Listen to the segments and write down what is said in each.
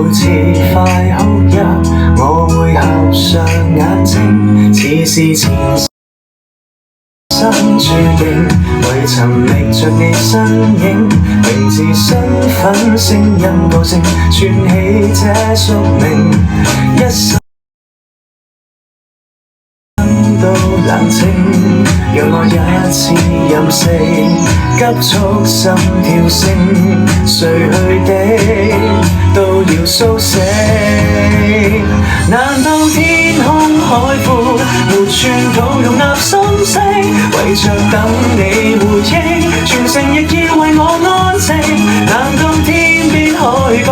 每次快哭泣，我會合上眼睛，似是前生注定，為尋覓着你身影，名字、身份、聲音、個性，串起這宿命，一生都冷清，讓我一次任性，急速心跳聲，睡去的都要蘇醒。難道天空海闊，沒寸土容納心聲，為着等你回應，全城亦要為我安靜。難道天邊海角，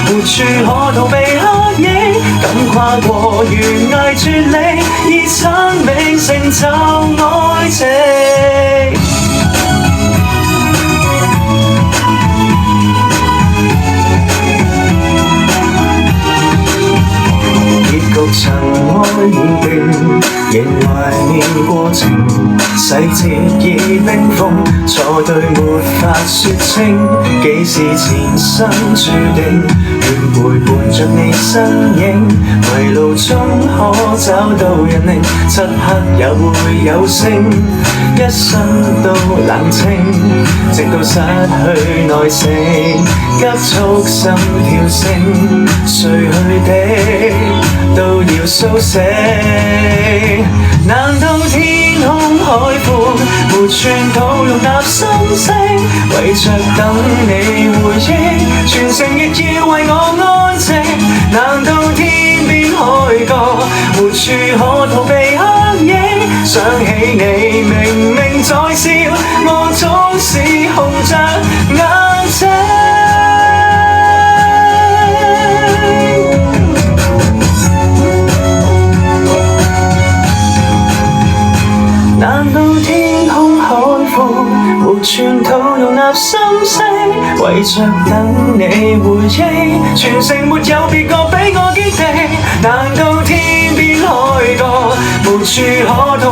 沒處可逃避黑影，敢跨過懸崖絕嶺，以生命成就愛情。結局塵埃已定，仍懷念過程，細節已冰封，錯對沒法說清，幾時前生注定，願陪伴着你身影，迷路中可找到人令，漆黑也會有聲，一生都冷清，直到失去耐性，急速心跳聲，睡去的都要蘇醒。難道天空海闊，沒寸土容納心聲，為着等你回應，全城亦要為我安靜。難道天邊海角，沒處可逃避黑影，想起你明明在笑，我總是紅着眼睛。難道天空海闊，沒寸土容納心聲，為着等你回應，全城沒有別個比我堅定。難道天邊海角，無處可逃